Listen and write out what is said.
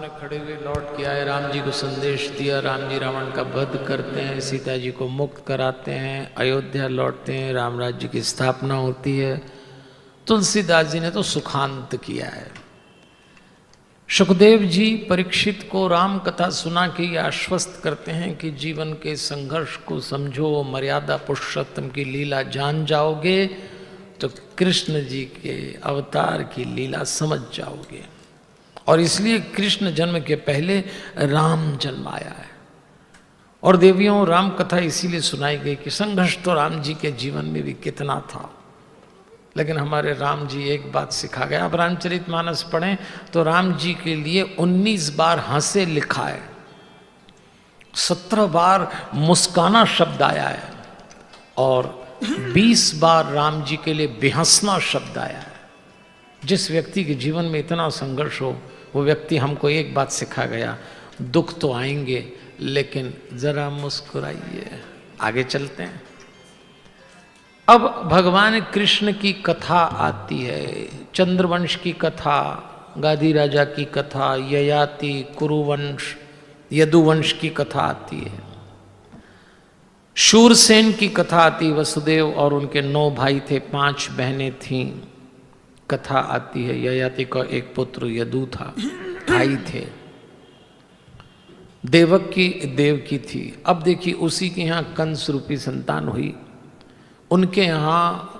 सामने खड़े हुए लौट के आए, राम जी को संदेश दिया, राम जी रावण का वध करते हैं, सीता जी को मुक्त कराते हैं, अयोध्या लौटते हैं, राम राज्य की स्थापना होती है। तुलसीदास जी ने तो सुखांत किया है। सुखदेव जी परीक्षित को राम कथा सुना के ये आश्वस्त करते हैं कि जीवन के संघर्ष को समझो, मर्यादा पुरुषोत्तम की लीला जान जाओगे तो कृष्ण जी के अवतार की लीला समझ जाओगे। और इसलिए कृष्ण जन्म के पहले राम जन्माया है। और देवियों, राम कथा इसीलिए सुनाई गई कि संघर्ष तो राम जी के जीवन में भी कितना था, लेकिन हमारे राम जी एक बात सिखा गया। अब रामचरितमानस पढ़ें तो राम जी के लिए 19 बार हंसे लिखा है, 17 बार मुस्काना शब्द आया है और 20 बार राम जी के लिए बेहंसना शब्द आया है। जिस व्यक्ति के जीवन में इतना संघर्ष हो, वो व्यक्ति हमको एक बात सिखा गया, दुख तो आएंगे लेकिन जरा मुस्कुराइए। आगे चलते हैं। अब भगवान कृष्ण की कथा आती है, चंद्रवंश की कथा, गाधी राजा की कथा, ययाति, कुरुवंश, यदुवंश की कथा आती है, शूरसेन की कथा आती, वसुदेव और उनके 9 भाई थे, 5 बहनें थीं, कथा आती है। ययाति का एक पुत्र यदु था, भाई थे। देवक की देवकी थी। अब देखिए, उसी के यहाँ कंस रूपी संतान हुई, उनके यहाँ